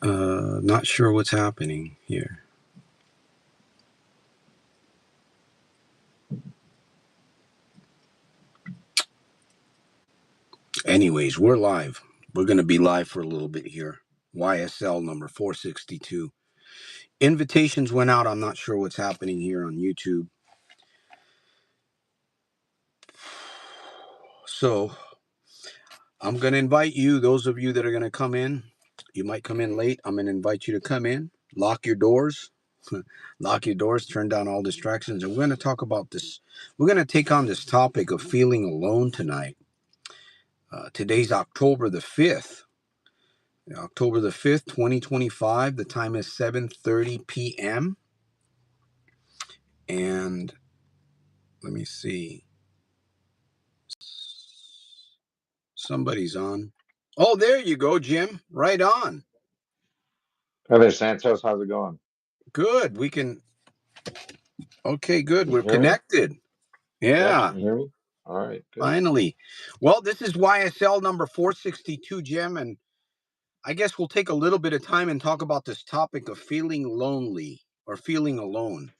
Not sure what's happening here. Anyways, we're live. We're going to be live for a little bit here. YSL number 462. Invitations went out. I'm not sure what's happening here on YouTube. So I'm going to invite you, those of you that are going to come in. You might come in late. I'm going to invite you to come in. Lock your doors. Lock your doors. Turn down all distractions. And we're going to talk about this. We're going to take on this topic of feeling alone tonight. Today's October the 5th. October the 5th, 2025. The time is 7:30 p.m. And let me see. Somebody's on. Oh, there you go, Jim. Right on. Hi there, Santos. How's it going? Good. We can. Okay, good. Can you We're hear me? connected. Yeah, Yeah. can you hear me? All right, good. Finally. Well, this is YSL number 462, Jim. And I guess we'll take a little bit of time and talk about this topic of feeling lonely or feeling alone.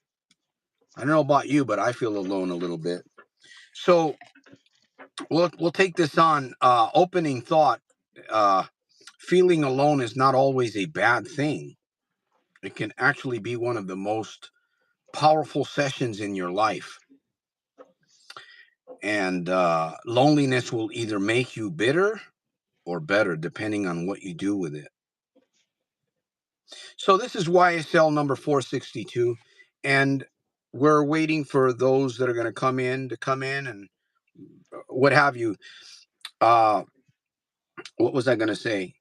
I don't know about you, but I feel alone a little bit. So we'll take this on. Opening thought. Feeling alone is not always a bad thing. It can actually be one of the most powerful sessions in your life. And loneliness will either make you bitter or better, depending on what you do with it. So this is YSL number 462, and we're waiting for those that are going to come in and what have you. What was I going to say?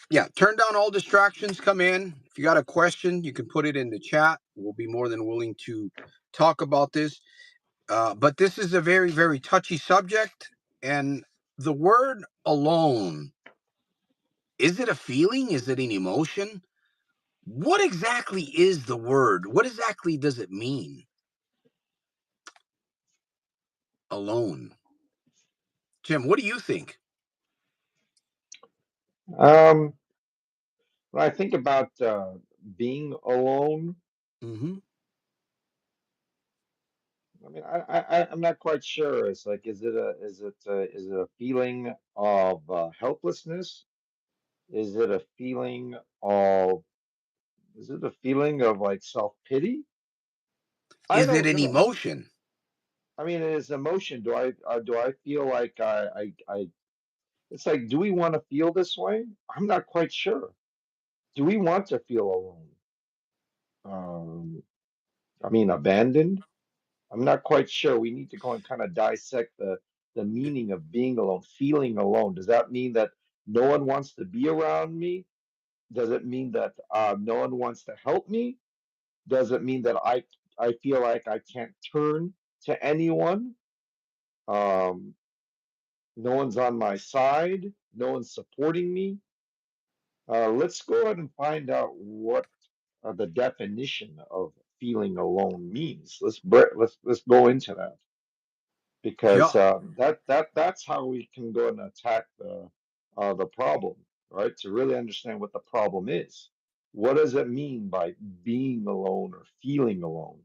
Yeah, turn down all distractions, come in. If you got a question, you can put it in the chat. We'll be more than willing to talk about this. But this is a very, very touchy subject. And the word alone, is it a feeling? Is it an emotion? What exactly is the word? What exactly does it mean? Alone. Jim, what do you think? When I think about being alone, Mm-hmm. I mean, I'm not quite sure. It's like, is it a feeling of helplessness? Is it a feeling of, is it a feeling of like self-pity? I Is it don't an know. emotion? I mean, it is emotion. Do I feel like it's like, do we want to feel this way? I'm not quite sure. Do we want to feel alone? Um, I mean, abandoned. I'm not quite sure. We need to go and kind of dissect the meaning of being alone, feeling alone. Does that mean that no one wants to be around me? Does it mean that no one wants to help me? Does it mean that I feel like I can't turn to anyone? Um, no one's on my side. No one's supporting me. Let's go ahead and find out what the definition of feeling alone means. Let's go into that Yeah. because that's how we can go and attack the problem, right? To really understand what the problem is. What does it mean by being alone or feeling alone?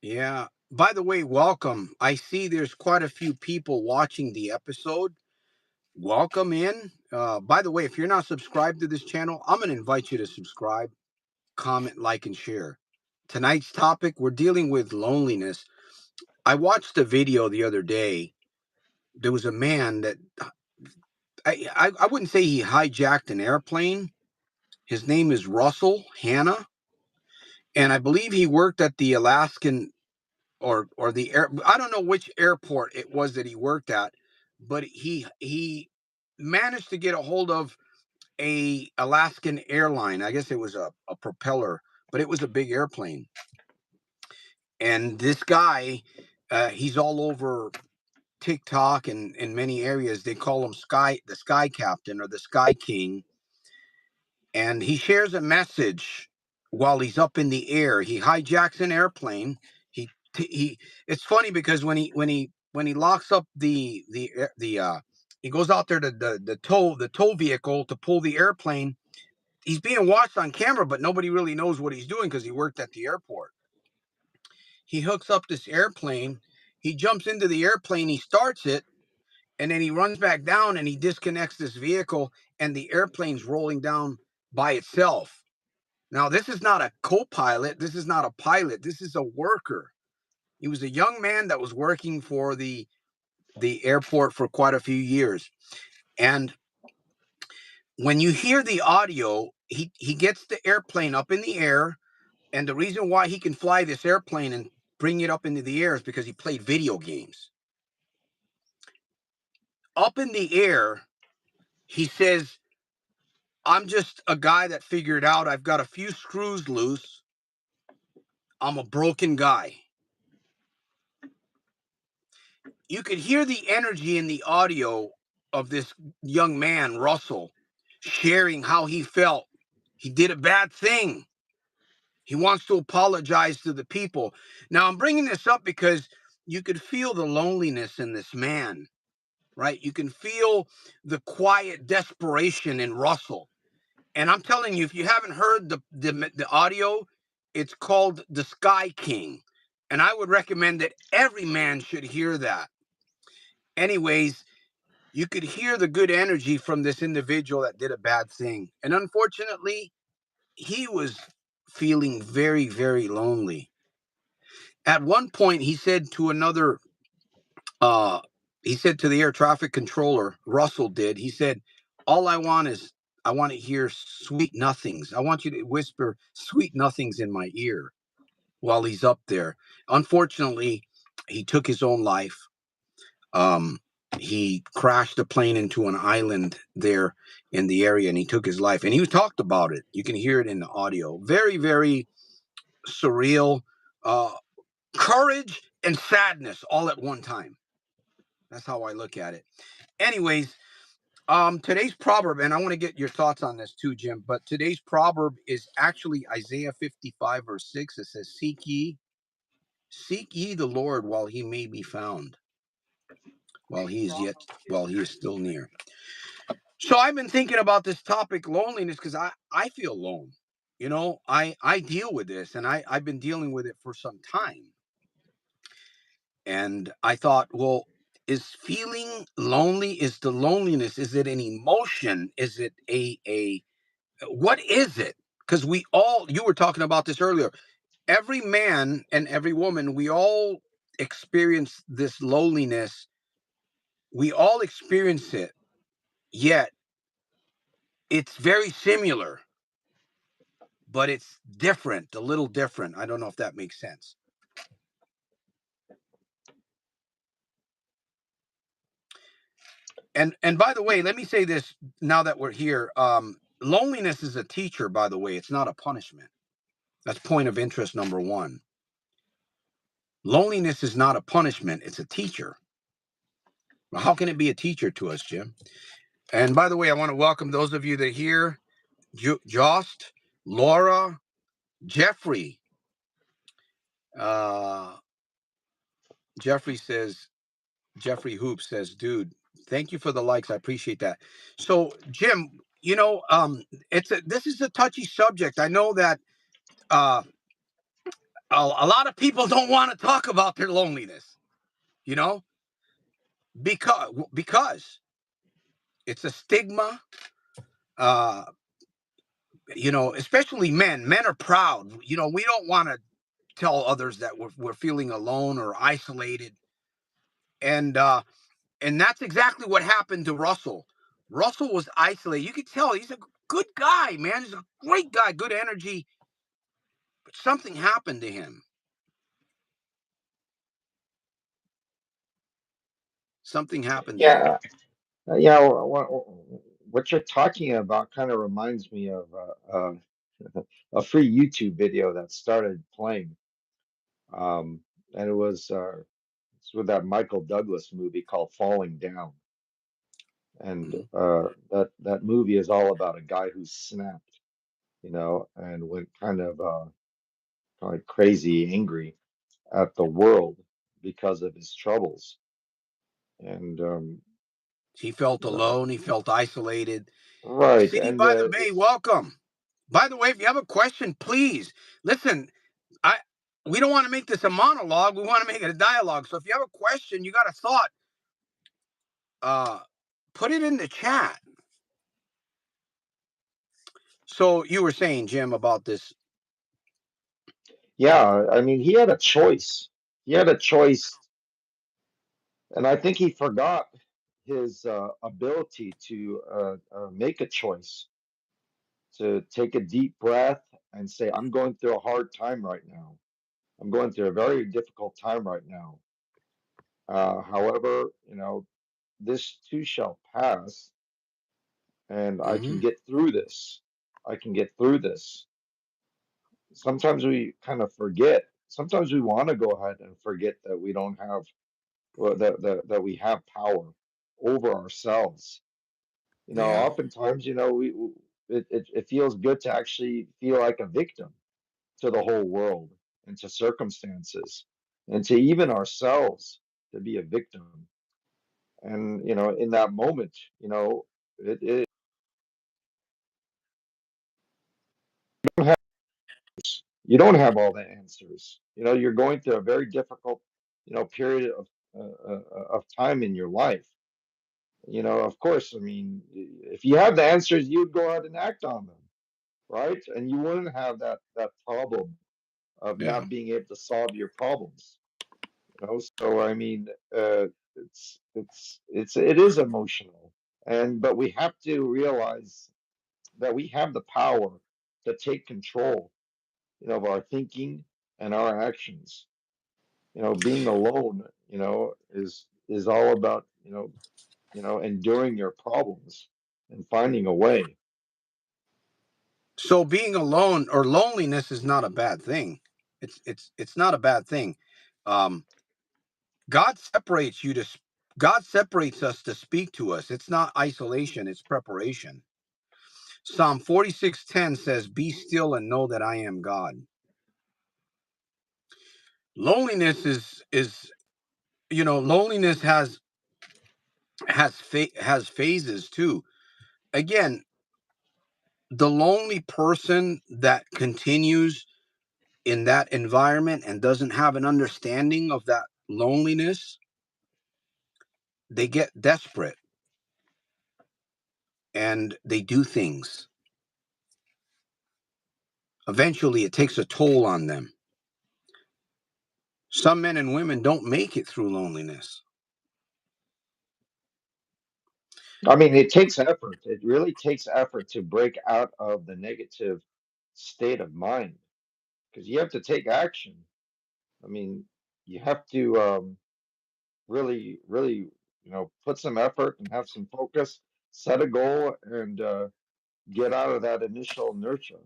Yeah. By the way, welcome. I see there's quite a few people watching the episode. Welcome in. By the way, if you're not subscribed to this channel, I'm going to invite you to subscribe, comment, like, and share. Tonight's topic, we're dealing with loneliness. I watched a video the other day. There was a man that I wouldn't say he hijacked an airplane. His name is Russell Hanna, and I believe he worked at the Alaskan or the air. I don't know which airport it was that he worked at, but he managed to get a hold of a Alaskan airline. I guess it was a propeller, but it was a big airplane. And this guy, he's all over TikTok and in many areas. They call him the Sky Captain or the Sky King. And he shares a message while he's up in the air. He hijacks an airplane. He. It's funny because when he locks up he goes out there to the tow vehicle to pull the airplane. he's being watched on camera, but nobody really knows what he's doing because he worked at the airport. He hooks up this airplane. He jumps into the airplane. He starts it, and then he runs back down and he disconnects this vehicle, and the airplane's rolling down by itself. Now, this is not a co-pilot. This is not a pilot. This is a worker. He was a young man that was working for the airport for quite a few years. And when you hear the audio, he gets the airplane up in the air. And the reason why he can fly this airplane and bring it up into the air is because he played video games. Up in the air, he says, I'm just a guy that figured out I've got a few screws loose. I'm a broken guy. You could hear the energy in the audio of this young man, Russell, sharing how he felt. He did a bad thing. He wants to apologize to the people. Now, I'm bringing this up because you could feel the loneliness in this man, right? You can feel the quiet desperation in Russell. And I'm telling you, if you haven't heard the audio, it's called The Sky King. And I would recommend that every man should hear that. Anyways, you could hear the good energy from this individual that did a bad thing. And unfortunately, he was feeling very, very lonely. At one point, he said to another, he said to the air traffic controller, Russell did, he said, all I want is, I want to hear sweet nothings. I want you to whisper sweet nothings in my ear while he's up there. Unfortunately, he took his own life. Um, he crashed a plane into an island there in the area and he took his life. And he talked about it. You can hear it in the audio. Very, very surreal. Courage and sadness all at one time. That's how I look at it. Anyways, today's proverb, and I want to get your thoughts on this too, Jim, but today's proverb is actually Isaiah 55, verse 6. It says, seek ye the Lord while he may be found, while he is still near. So I've been thinking about this topic, loneliness, because I feel alone. You know, I deal with this, and I've been dealing with it for some time. And I thought, well, is feeling lonely, is the loneliness, is it an emotion? Is it a what is it? Because we all, you were talking about this earlier, every man and every woman, we all experience this loneliness. We all experience it, yet it's very similar, but it's different, a little different. I don't know if that makes sense. And by the way, let me say this now that we're here. Loneliness is a teacher, by the way. It's not a punishment. That's point of interest number one. Loneliness is not a punishment, it's a teacher. Well, how can it be a teacher to us, Jim? And by the way, I want to welcome those of you that are here. Jost, Laura, Jeffrey. Uh, Jeffrey says, Jeffrey Hoop says, dude, thank you for the likes. I appreciate that. So, Jim, you know, this is a touchy subject. I know that uh, a lot of people don't want to talk about their loneliness, you know, because it's a stigma. Uh, you know, especially men. Men are proud. You know, we don't want to tell others that we're feeling alone or isolated, and that's exactly what happened to Russell. Russell was isolated. You could tell he's a good guy, man. He's a great guy, good energy, but something happened to him. Something happened to him. Yeah, yeah. What you're talking about kind of reminds me of a free YouTube video that started playing, um, and it's with that Michael Douglas movie called Falling Down, and Mhm. that movie is all about a guy who snapped, and went kind of crazy, angry at the world because of his troubles, and He felt uh, alone. He felt isolated. right, City and by the Bay, welcome. By the way, if you have a question, please listen. I We don't want to make this a monologue. We want to make it a dialogue. So if you have a question, you got a thought, uh, put it in the chat. So you were saying, Jim, about this. Yeah, I mean, he had a choice. He had a choice, and I think he forgot his ability to make a choice, to take a deep breath and say, I'm going through a hard time right now. I'm going through a very difficult time right now. However, this too shall pass, and I can Hmm. get through this. I can get through this. Sometimes we kind of forget. Sometimes we want to go ahead and forget that we don't have, well, that we have power over ourselves. Yeah. Oftentimes, it feels good to actually feel like a victim to the whole world and to circumstances and to even ourselves, to be a victim. And, in that moment, it you don't have, you don't have all the answers. You're going through a very difficult, period of time in your life. Of course, I mean, if you have the answers, you'd go out and act on them, right? And you wouldn't have that problem of Yeah. not being able to solve your problems. So I mean, it is emotional, but we have to realize that we have the power to take control, of our thinking and our actions. Being alone, is all about, enduring your problems and finding a way. So being alone or loneliness is not a bad thing. It's not a bad thing. Um, God separates you to. God separates us to speak to us. It's not isolation. It's preparation. Psalm 46:10 says, "Be still and know that I am God." Loneliness is loneliness has phases too. Again, the lonely person that continues in that environment and doesn't have an understanding of that loneliness, they get desperate and they do things. Eventually, it takes a toll on them. Some men and women don't make it through loneliness. I mean, it takes effort. It really takes effort to break out of the negative state of mind, because you have to take action. I mean, you have to really, really, put some effort and have some focus, set a goal, and get out of that initial inertia.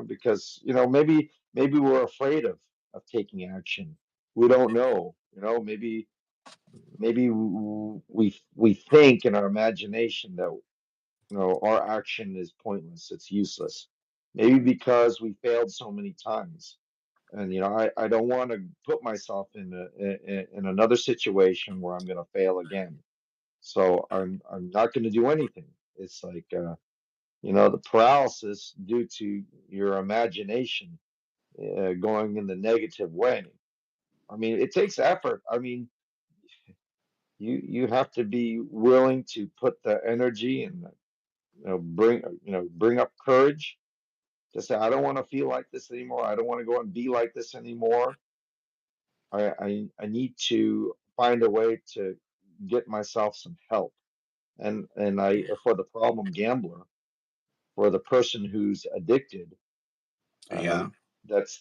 Because maybe we're afraid of taking action. We don't know. Maybe we think in our imagination that our action is pointless. It's useless. Maybe because we failed so many times. And I don't want to put myself in another situation where I'm going to fail again. So I'm not going to do anything. It's like the paralysis due to your imagination going in the negative way. I mean, it takes effort. I mean, you have to be willing to put the energy and bring up courage to say, I don't want to feel like this anymore. I don't want to go and be like this anymore. I need to find a way to get myself some help. And for the problem gambler, for the person who's addicted, Yeah, um, that's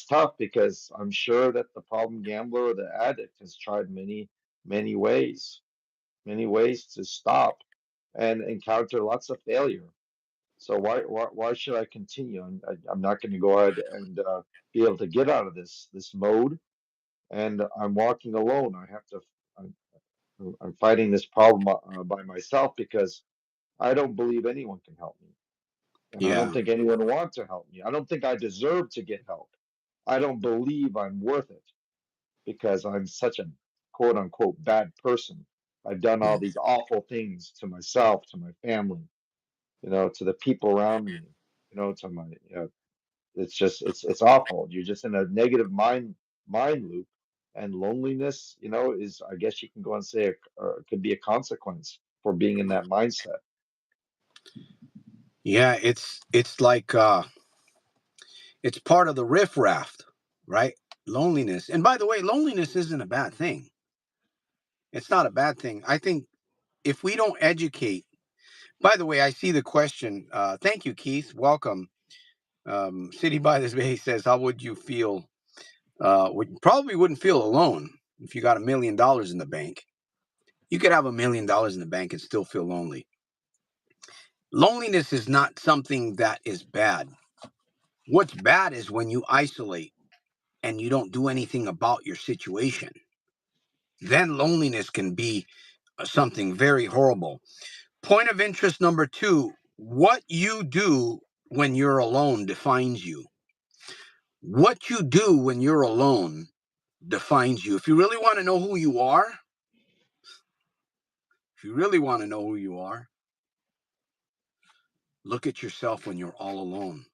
tough, because I'm sure that the problem gambler or the addict has tried many ways to stop and encounter lots of failure. So why should I continue? I'm not going to go ahead and be able to get out of this mode, and I'm walking alone. I'm, I'm fighting this problem by myself, because I don't believe anyone can help me, and I don't yeah, think anyone wants to help me. I don't think I deserve to get help. I don't believe I'm worth it, because I'm such a quote unquote bad person. I've done all mm, these awful things to myself, to my family, to the people around me. To my, it's just it's awful. You're just in a negative mind loop, and loneliness, is, I guess you can go and say, could be a consequence for being in that mindset. Yeah, it's like it's part of the riffraff, right? Loneliness. And by the way, loneliness isn't a bad thing. It's not a bad thing. I think if we don't educate, by the way, I see the question. Thank you, Keith. Welcome. City by this Bay says, how would you feel? Probably wouldn't feel alone if you got $1 million in the bank. You could have $1 million in the bank and still feel lonely. Loneliness is not something that is bad. What's bad is when you isolate and you don't do anything about your situation. Then loneliness can be something very horrible. Point of interest number 2, what you do when you're alone defines you. What you do when you're alone defines you. If you really want to know who you are, if you really want to know who you are, look at yourself when you're all alone.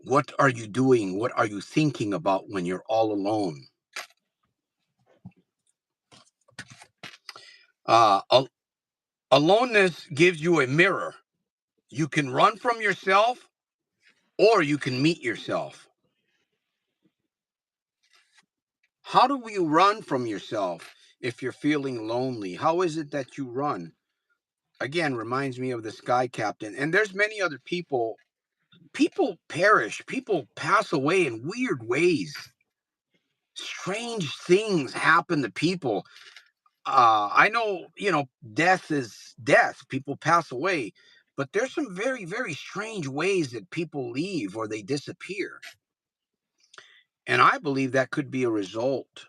What are you doing? What are you thinking about when you're all alone? Uh, al- Aloneness gives you a mirror. You can run from yourself or you can meet yourself. How do you run from yourself if you're feeling lonely? How is it that you run? Again, reminds me of the Sky Captain. And there's many other people. People perish, people pass away in weird ways. Strange things happen to people. I know, death is death. People pass away. But there's some very, very strange ways that people leave or they disappear. And I believe that could be a result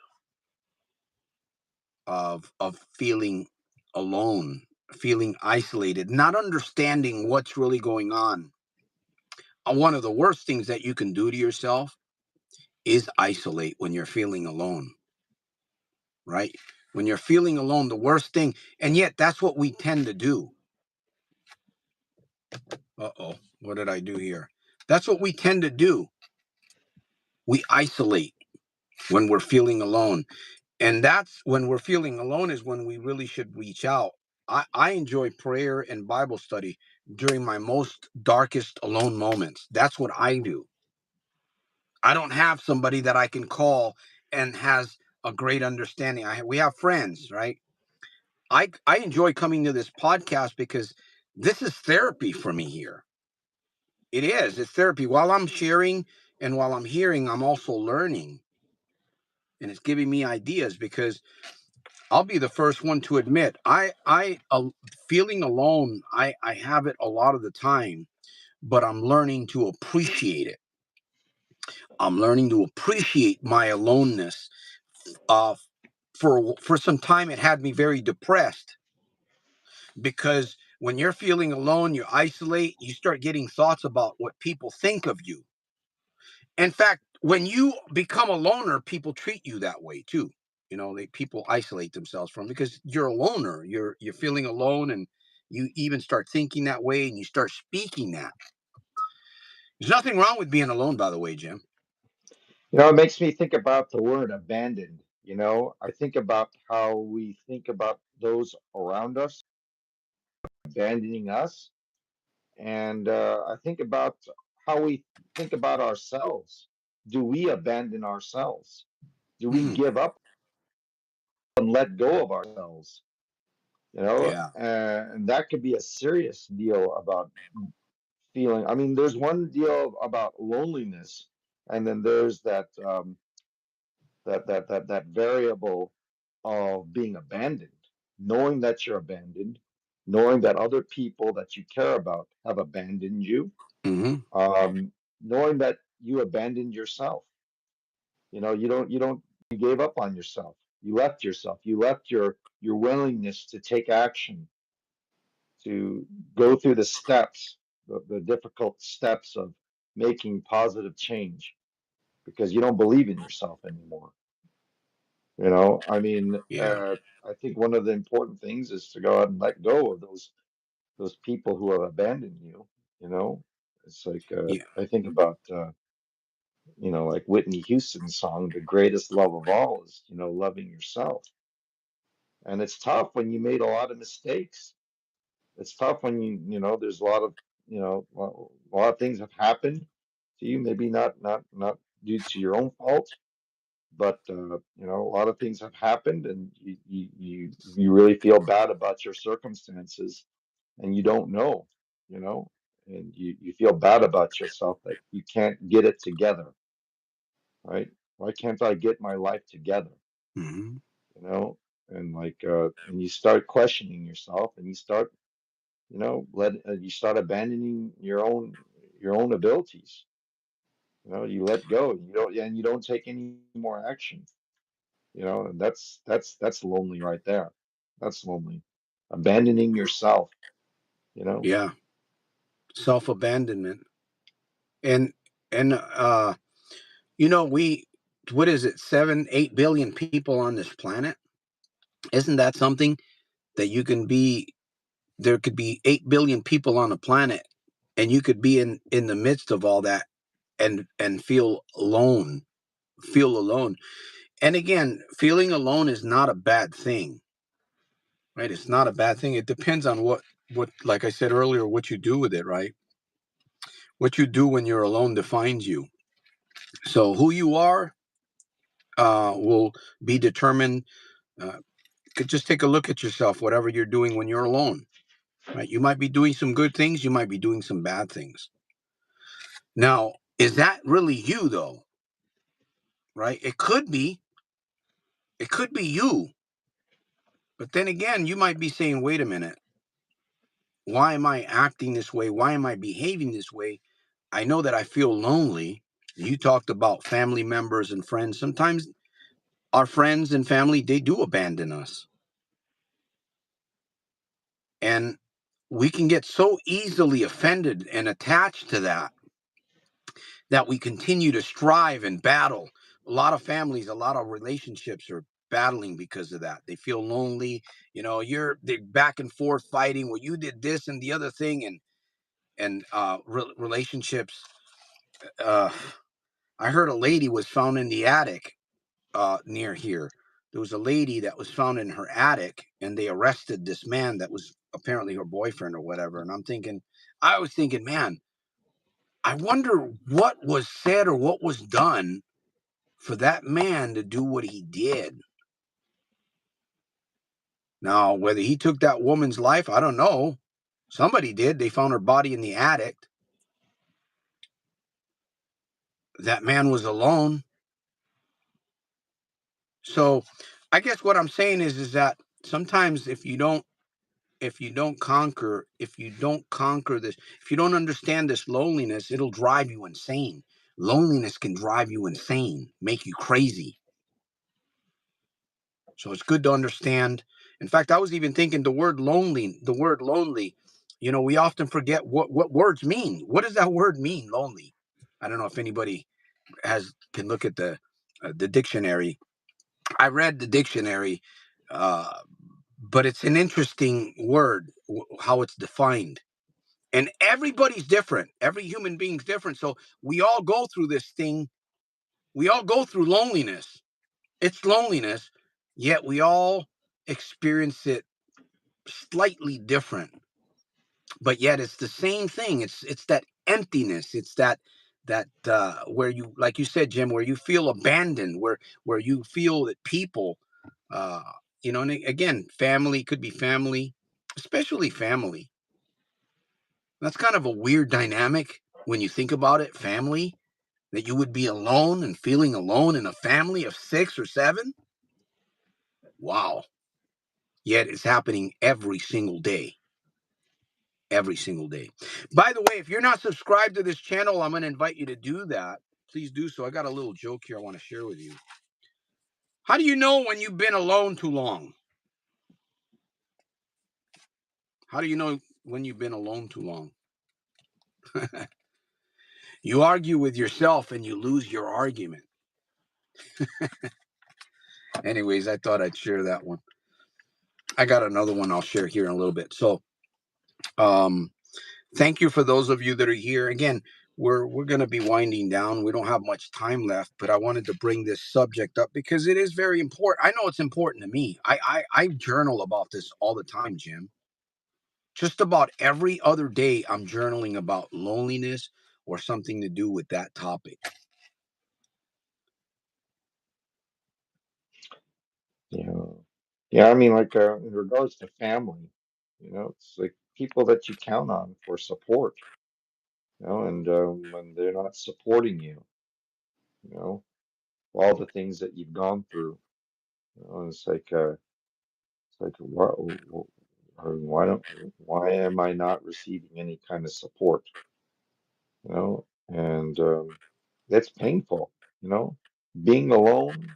of feeling alone, feeling isolated, not understanding what's really going on. One of the worst things that you can do to yourself is isolate when you're feeling alone, right? When you're feeling alone, the worst thing, and yet that's what we tend to do. Uh-oh, what did I do here? That's what we tend to do. We isolate when we're feeling alone. And that's when we're feeling alone is when we really should reach out. I enjoy prayer and Bible study during my most darkest alone moments. That's what I do. I don't have somebody that I can call and has a great understanding. We have friends, right? I enjoy coming to this podcast because this is therapy for me here. It is. It's therapy. While I'm sharing and while I'm hearing, I'm also learning. And it's giving me ideas because I'll be the first one to admit feeling alone. I have it a lot of the time, but I'm learning to appreciate it. I'm learning to appreciate my aloneness. Uh, for some time, it had me very depressed because when you're feeling alone, you isolate, you start getting thoughts about what people think of you. In fact, when you become a loner, people treat you that way too. People isolate themselves from because you're a loner. You're feeling alone, and you even start thinking that way, and you start speaking that. There's nothing wrong with being alone, by the way, Jim. It makes me think about the word abandoned. I think about how we think about those around us abandoning us. And I think about how we think about ourselves. Do we abandon ourselves? Do we Hmm. give up and let go of ourselves? Yeah. And that could be a serious deal about feeling. I mean, there's one deal about loneliness, and then there's that variable of being abandoned, knowing that you're abandoned, knowing that other people that you care about have abandoned you, Hmm. knowing that you abandoned yourself. You gave up on yourself. You left yourself. You left your willingness to take action, to go through the steps, the difficult steps of making positive change because you don't believe in yourself anymore. I mean, Yeah. I think one of the important things is to go out and let go of those people who have abandoned you. You know, it's like Yeah. I think about like Whitney Houston's song, "The Greatest Love of All" is loving yourself. And it's tough when you made a lot of mistakes. It's tough when there's a lot of a lot of things have happened to you, maybe not due to your own fault, but a lot of things have happened, and you really feel bad about your circumstances, and you don't know, you know, and you feel bad about yourself that you can't get it together, right? Why can't I get my life together? Hmm. You know, and and you start questioning yourself, and you start you start abandoning your own abilities. You let go, and you don't take any more action. And that's lonely right there. That's lonely. Abandoning yourself, you know. Yeah. Self-abandonment. And and we, what is it, 7, 8 billion people on this planet? Isn't that something that you can be? There could be 8 billion people on the planet, and you could be in the midst of all that and feel alone. Feel alone. And again, feeling alone is not a bad thing, right? It's not a bad thing. It depends on what, like I said earlier, what you do with it, right? What you do when you're alone defines you. So who you are will be determined. Uh, could just take a look at yourself, whatever you're doing when you're alone, right? You might be doing some good things, you might be doing some bad things. Now, is that really you though? Right? It could be you. But then again, you might be saying, wait a minute, why am I acting this way? Why am I behaving this way? I know that I feel lonely. You talked about family members and friends. Sometimes our friends and family, they do abandon us. And we can get so easily offended and attached to that we continue to strive and battle. A lot of families, a lot of relationships are battling because of that. They feel lonely. They're back and forth fighting. Well, you did this and the other thing, and relationships. Uh, I heard a lady was found in the attic near here. There was a lady that was found in her attic, and they arrested this man that was apparently her boyfriend or whatever. And I was thinking, man, I wonder what was said or what was done for that man to do what he did. Now, whether he took that woman's life, I don't know. Somebody did. They found her body in the attic. That man was alone. So, I guess what I'm saying is that sometimes if you don't conquer this, if you don't understand this loneliness, it'll drive you insane. Loneliness can drive you insane, make you crazy. So it's good to understand. In fact, I was even thinking the word lonely, we often forget what words mean. What does that word mean, lonely? I don't know if anybody can look at the dictionary. I read the dictionary, uh, but it's an interesting word, how it's defined. And everybody's different. Every human being's different. So we all go through this thing. We all go through loneliness. It's loneliness, yet we all experience it slightly different. But yet it's the same thing. It's that emptiness. It's that where you, like you said, Jim, where you feel abandoned, where you feel that people, uh, and again, family could be family, especially family. That's kind of a weird dynamic when you think about it. Family, that you would be alone and feeling alone in a family of 6 or 7. Wow. Yet it's happening every single day. Every single day. By the way, if you're not subscribed to this channel, I'm going to invite you to do that. Please do so. I got a little joke here I want to share with you. How do you know when you've been alone too long? How do you know when you've been alone too long? You argue with yourself and you lose your argument. Anyways, I thought I'd share that one. I got another one I'll share here in a little bit. So, um, Thank you for those of you that are here. Again, we're going to be winding down. We don't have much time left, but I wanted to bring this subject up because it is very important. I know it's important to me. I journal about this all the time, Jim. Just about every other day, I'm journaling about loneliness or something to do with that topic. Yeah. Yeah, I mean, like in regards to family, it's like people that you count on for support, and when they're not supporting you, you know, all the things that you've gone through, it's like why don't why am I not receiving any kind of support, and it's painful, you know, being alone,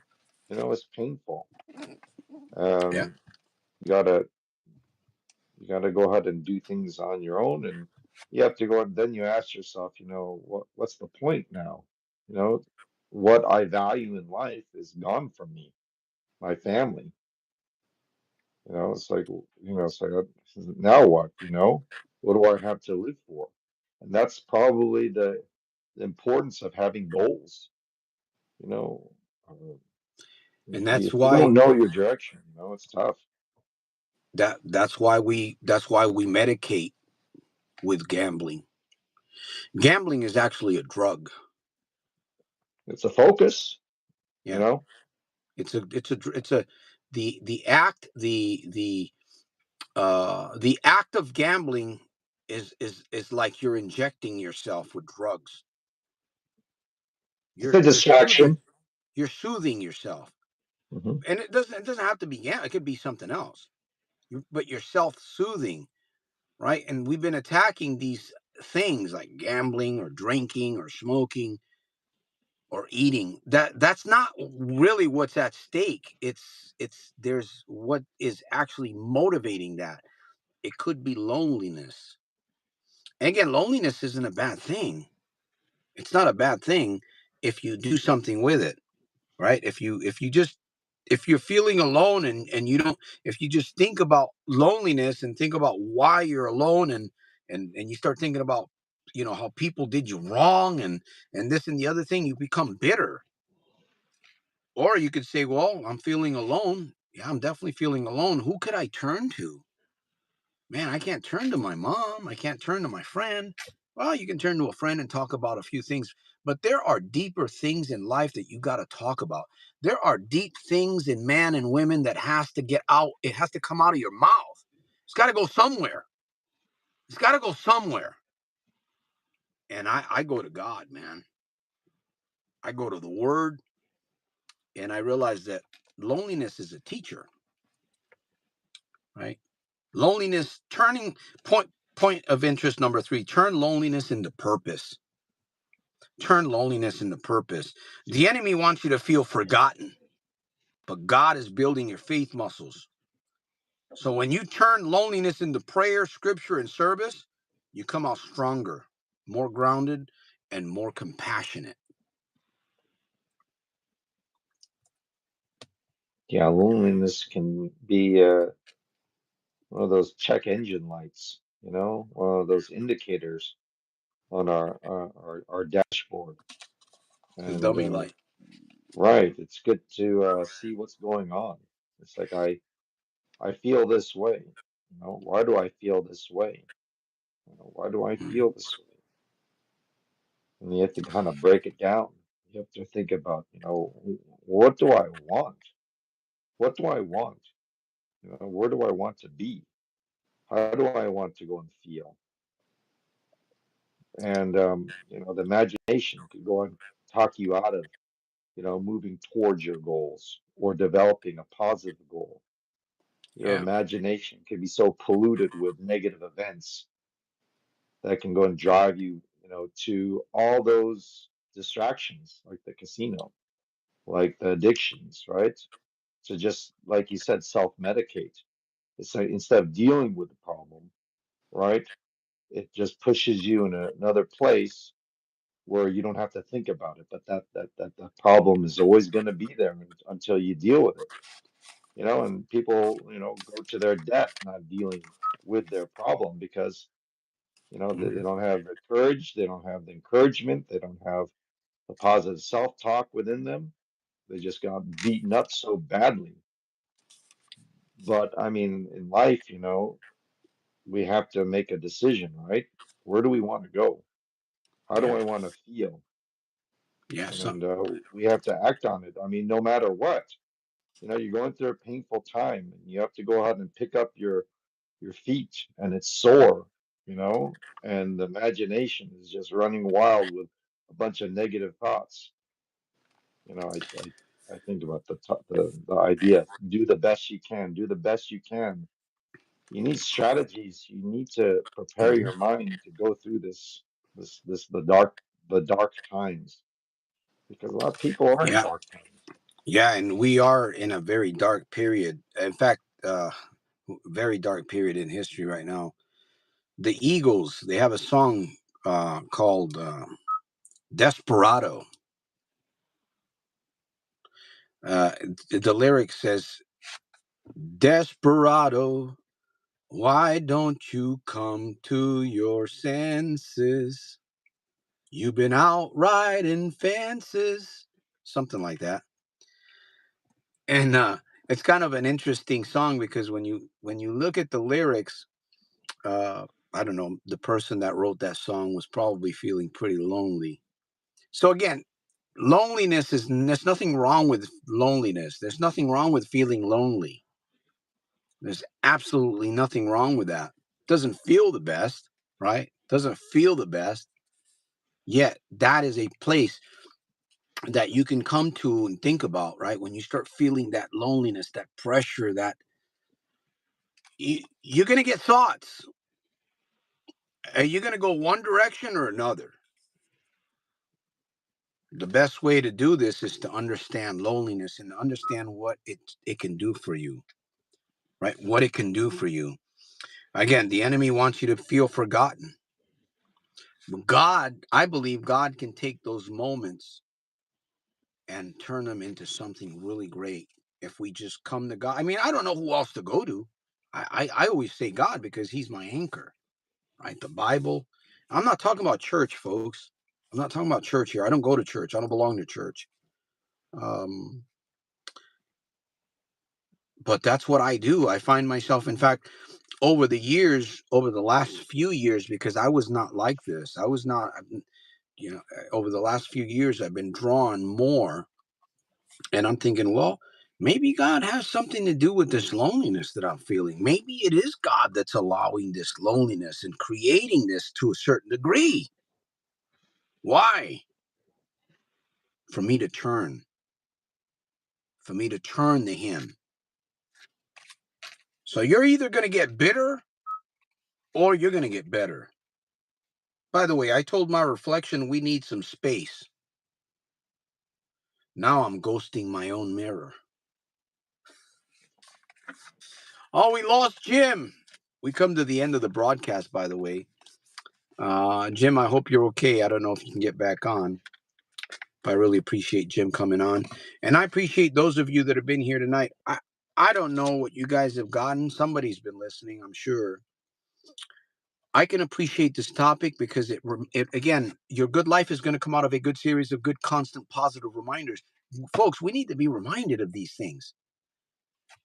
is painful. Yeah. Um, you gotta You got to go ahead and do things on your own, and you have to go. And then you ask yourself, what's the point now? You know, what I value in life is gone from me, my family. It's like, now what? What do I have to live for? And that's probably the importance of having goals. You know, uh, And if you don't know your direction, it's tough. that's why we medicate with gambling. Gambling is actually a drug. It's a focus, you Yeah. know. It's a the act of gambling is like you're injecting yourself with drugs. It's You're a you're soothing distraction. you're soothing yourself. Hmm. And it doesn't have to be gambling. It could be something else. But you're self-soothing, right? And we've been attacking these things like gambling or drinking or smoking or eating. That's not really what's at stake. It's there's what is actually motivating that. It could be loneliness. And again, loneliness isn't a bad thing. It's not a bad thing if you do something with it, right? If you're feeling alone and you don't if you just think about loneliness and think about why you're alone and you start thinking about how people did you wrong and this and the other thing, you become bitter. Or you could say, well, I'm feeling alone. Yeah, I'm definitely feeling alone. Who could I turn to? Man, I can't turn to my mom. I can't turn to my friend. Well, you can turn to a friend and talk about a few things, but there are deeper things in life that you got to talk about. There are deep things in man and women that has to get out. It has to come out of your mouth. It's got to go somewhere. It's got to go somewhere. And I go to God, man. I go to the Word, and I realize that loneliness is a teacher, right? Loneliness, turning point of interest number 3, turn loneliness into purpose. Turn loneliness into purpose. The enemy wants you to feel forgotten, but God is building your faith muscles. So when you turn loneliness into prayer, scripture, and service, you come out stronger, more grounded, and more compassionate. Yeah, loneliness can be one of those check engine lights, one of those indicators on our dashboard. The And dummy light. right, it's good to see what's going on. It's like I feel this way. Why do I feel this way? Why do I Mm. feel this way? And you have to kind of break it down. You have to think about, what do I want? What do I want? Where do I want to be? How do I want to go and feel? And the imagination could go and talk you out of moving towards your goals or developing a positive goal. Your Yeah, imagination can be so polluted with negative events that can go and drive you, to all those distractions like the casino, like the addictions, right? So just like you said, self-medicate. It's like instead of dealing with the problem, right? It just pushes you in another place where you don't have to think about it. But that problem is always going to be there until you deal with it. And people, go to their death not dealing with their problem because They don't have the courage, they don't have the encouragement, they don't have the positive self-talk within them. They just got beaten up so badly. But I mean, in life, we have to make a decision, right? Where do we want to go? How do Yeah. I want to feel? Yeah. So, And we have to act on it. I mean, no matter what, you're going through a painful time, and you have to go out and pick up your feet, and it's sore, and the imagination is just running wild with a bunch of negative thoughts. I think about the idea, do the best you can, do the best you can. You need strategies. You need to prepare mhm. your mind to go through this the dark times, because a lot of people are in Yeah. dark times. Yeah. And we are in a very dark period. In fact, very dark period in history right now. The Eagles, they have a song called Desperado. Uh, the lyric says, Desperado, why don't you come to your senses? You've been out riding fences, something like that. And it's kind of an interesting song because when you look at the lyrics, uh, I don't know, the person that wrote that song was probably feeling pretty lonely. So again, there's nothing wrong with loneliness. There's nothing wrong with feeling lonely. There's absolutely nothing wrong with that. Doesn't feel the best, right? Doesn't feel the best. Yet that is a place that you can come to and think about, right? When you start feeling that loneliness, that pressure, that you're going to get thoughts. Are you going to go one direction or another? The best way to do this is to understand loneliness and understand what it can do for you, right? What it can do for you. Again, the enemy wants you to feel forgotten. I believe God can take those moments and turn them into something really great if we just come to God. I mean, I don't know who else to go to. I always say God because He's my anchor, right? The Bible. I'm not talking about church, folks. I'm not talking about church here. I don't go to church. I don't belong to church. Um, but that's what I do. I find myself, in fact, over the years, over the last few years, because I was not like this. I was not, over the last few years, I've been drawn more. And I'm thinking, well, maybe God has something to do with this loneliness that I'm feeling. Maybe it is God that's allowing this loneliness and creating this to a certain degree. Why? For me to turn, for me to turn to Him. So you're either going to get bitter or you're going to get better. By the way, I told my reflection we need some space. Now I'm ghosting my own mirror. Oh, we lost Jim. We come to the end of the broadcast, by the way. Jim, I hope you're okay. I don't know if you can get back on. But I really appreciate Jim coming on. And I appreciate those of you that have been here tonight. I don't know what you guys have gotten. Somebody's been listening, I'm sure. I can appreciate this topic because it again, your good life is going to come out of a good series of good, constant, positive reminders. Folks, we need to be reminded of these things.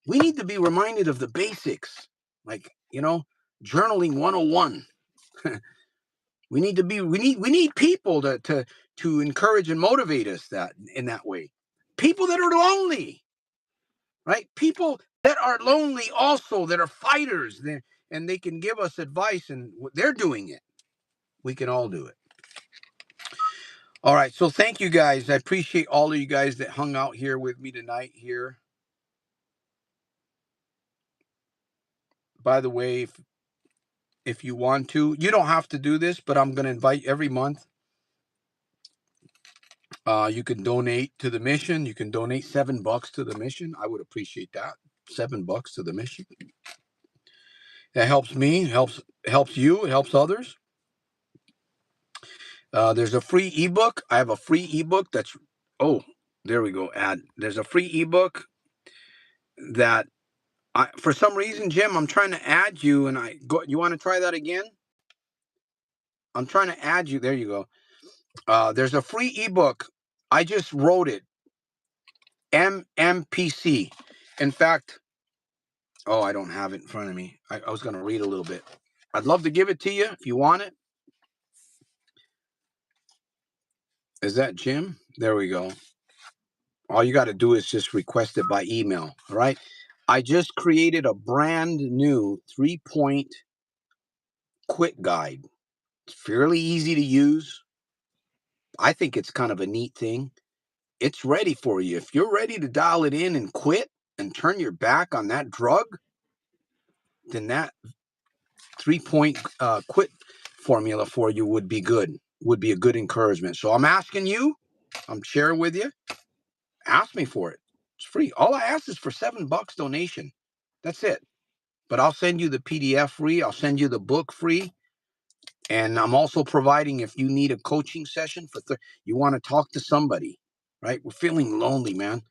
We need to be reminded of the basics, like, journaling 101. We need people to encourage and motivate us that in that way. People that are lonely, right? People that are lonely also, that are fighters, and they can give us advice, and they're doing it. We can all do it. All right, so thank you guys. I appreciate all of you guys that hung out here with me tonight here. By the way, if you want to, you don't have to do this, but I'm going to invite every month. You can donate to the mission. You can donate $7 to the mission. I would appreciate that. $7 to the mission. That helps me, helps you, it helps others. There's a free ebook. I have a free ebook that's there we go. There's a free ebook that for some reason, Jim, I'm trying to add you, and you want to try that again? I'm trying to add you. There you go. There's a free ebook. I just wrote it. MMPC. In fact, oh, I don't have it in front of me. I was going to read a little bit. I'd love to give it to you if you want it. Is that Jim? There we go. All you got to do is just request it by email. All right. I just created a brand new 3-point quit guide. It's fairly easy to use. I think it's kind of a neat thing. It's ready for you. If you're ready to dial it in and quit and turn your back on that drug, then that 3-point quit formula for you would be good, would be a good encouragement. So I'm asking you, I'm sharing with you, ask me for it. It's free. All I ask is for $7 donation. That's it. But I'll send you the PDF free. I'll send you the book free. And I'm also providing, if you need a coaching session you want to talk to somebody, right? We're feeling lonely, man.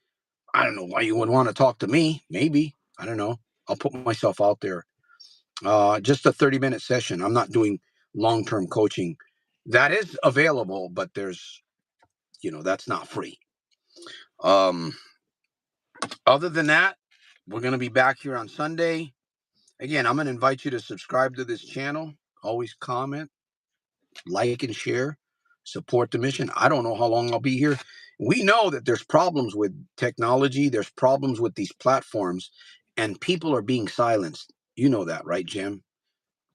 I don't know why you would want to talk to me. Maybe. I don't know. I'll put myself out there. Just a 30-minute session. I'm not doing long-term coaching. That is available, but that's not free. Other than that, we're going to be back here on Sunday. Again, I'm going to invite you to subscribe to this channel. Always comment, like, and share. Support the mission. I don't know how long I'll be here. We know that there's problems with technology. There's problems with these platforms, and people are being silenced. You know that, right, Jim?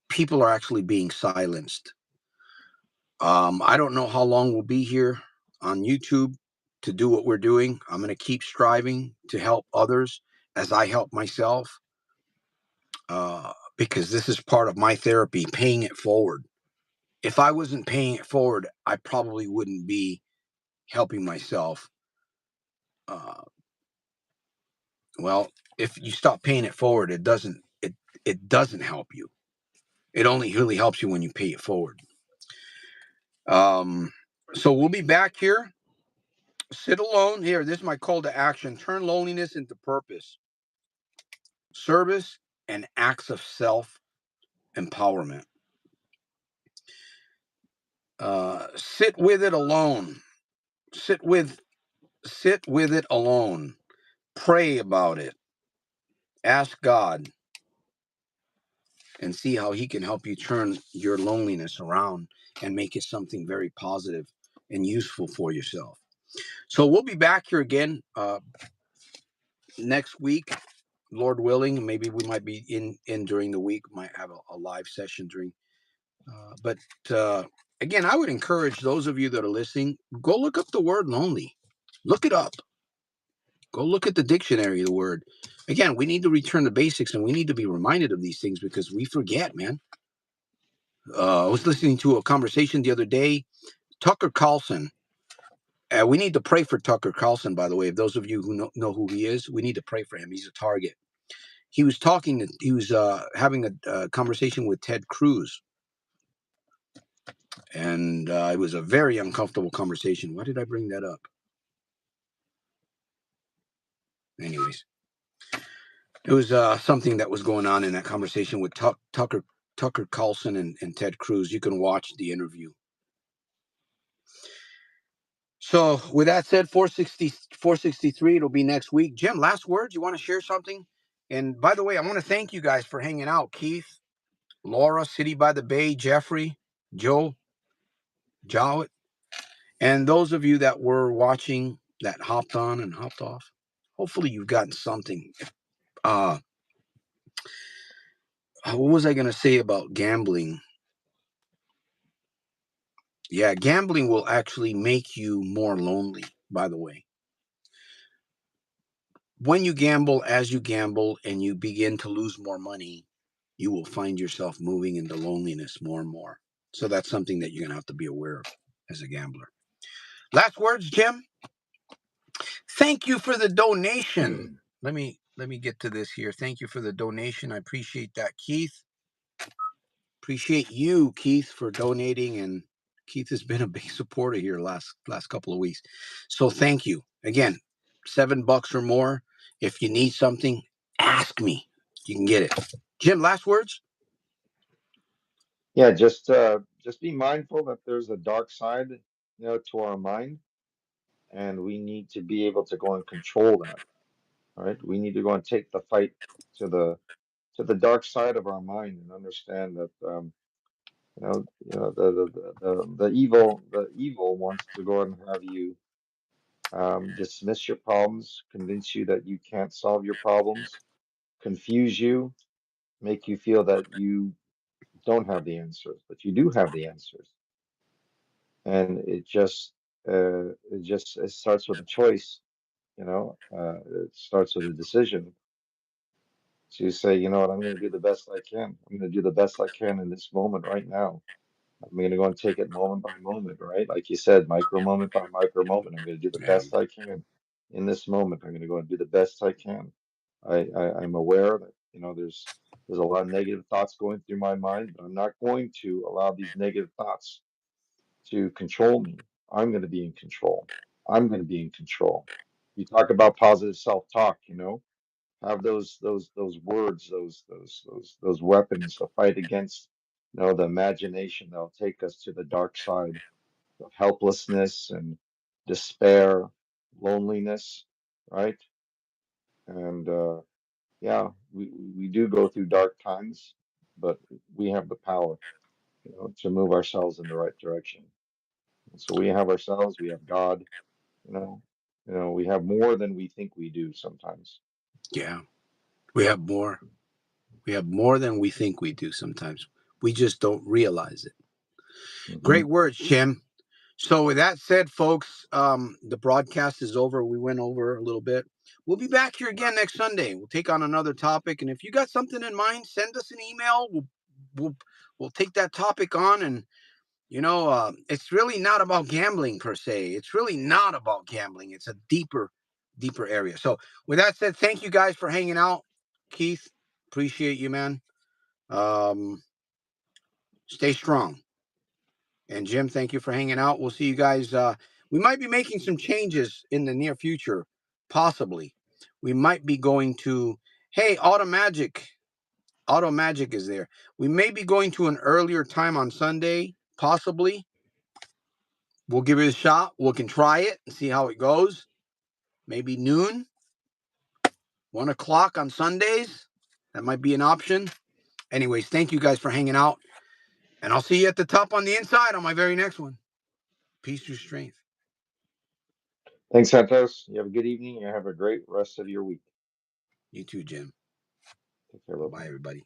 People are actually being silenced. I don't know how long we'll be here on YouTube to do what we're doing. I'm going to keep striving to help others as I help myself, because this is part of my therapy, paying it forward. If I wasn't paying it forward, I probably wouldn't be helping myself. Well, if you stop paying it forward, it doesn't help you. It only really helps you when you pay it forward. So we'll be back here. Sit alone. Here, this is my call to action. Turn loneliness into purpose, service, and acts of self-empowerment. Sit with it alone. Sit with it alone. Pray about it. Ask God and see how he can help you turn your loneliness around and make it something very positive and useful for yourself. So we'll be back here again next week, Lord willing. Maybe we might be in during the week, might have a live session during. But again, I would encourage those of you that are listening, go look up the word lonely. Look it up. Go look at the dictionary of the word. Again, we need to return to basics, and we need to be reminded of these things because we forget, man. I was listening to a conversation the other day. Tucker Carlson. We need to pray for Tucker Carlson, by the way. If those of you who know who he is, we need to pray for him. He's a target. He was having a conversation with Ted Cruz. And it was a very uncomfortable conversation. Why did I bring that up? Anyways, it was something that was going on in that conversation with Tucker Carlson and Ted Cruz. You can watch the interview. So with that said, 463, it'll be next week. Jim, last words? You want to share something? And by the way, I want to thank you guys for hanging out. Keith, Laura, City by the Bay, Jeffrey, Joe, Jowett, and those of you that were watching that hopped on and hopped off. Hopefully you've gotten something. What was I going to say about gambling? Yeah, gambling will actually make you more lonely, by the way. When you gamble, as you gamble, and you begin to lose more money, you will find yourself moving into loneliness more and more. So that's something that you're going to have to be aware of as a gambler. Last words, Jim? Thank you for the donation. Let me get to this here. Thank you for the donation. I appreciate that, Keith. Appreciate you, Keith, for donating, and Keith has been a big supporter here last couple of weeks. So thank you. Again, $7 or more. If you need something, ask me. You can get it. Jim, last words? Yeah, just just be mindful that there's a dark side, to our mind, and we need to be able to go and control that. All right, we need to go and take the fight to the dark side of our mind and understand that the evil wants to go and have you dismiss your problems, convince you that you can't solve your problems, confuse you, make you feel that you don't have the answers, but you do have the answers. And it starts with a choice, it starts with a decision to say, you know what, I'm going to do the best I can. I'm going to do the best I can in this moment right now. I'm going to go and take it moment by moment, right? Like you said, micro moment by micro moment. I'm going to do the Yeah. best I can in this moment. I'm going to go and do the best I can. I'm aware that, there's a lot of negative thoughts going through my mind, but I'm not going to allow these negative thoughts to control me. I'm going to be in control. I'm going to be in control. You talk about positive self-talk, have those words, those weapons to fight against, the imagination that'll take us to the dark side of helplessness and despair, loneliness, right? And yeah, we do go through dark times, but we have the power, to move ourselves in the right direction. And so we have ourselves, we have God, you know, we have more than we think we do sometimes. Yeah. We have more. We have more than we think we do sometimes. We just don't realize it. Hmm. Great words, Jim. So, with that said, folks, the broadcast is over. We went over a little bit. We'll be back here again next Sunday. We'll take on another topic, and if you got something in mind, send us an email. We'll we'll take that topic on, and it's really not about gambling per se. It's really not about gambling. It's a deeper area. So, with that said, thank you guys for hanging out. Keith, appreciate you, man. Um, Stay strong. And Jim, thank you for hanging out. We'll see you guys. We might be making some changes in the near future, possibly. We might be going to, hey, Auto Magic is there. We may be going to an earlier time on Sunday, possibly. We'll give it a shot. We can try it and see how it goes. Maybe noon, 1 o'clock on Sundays. That might be an option. Anyways, thank you guys for hanging out. And I'll see you at the top on the inside on my very next one. Peace through strength. Thanks, Santos. You have a good evening. You have a great rest of your week. You too, Jim. Take care, Bye, Lobo. everybody.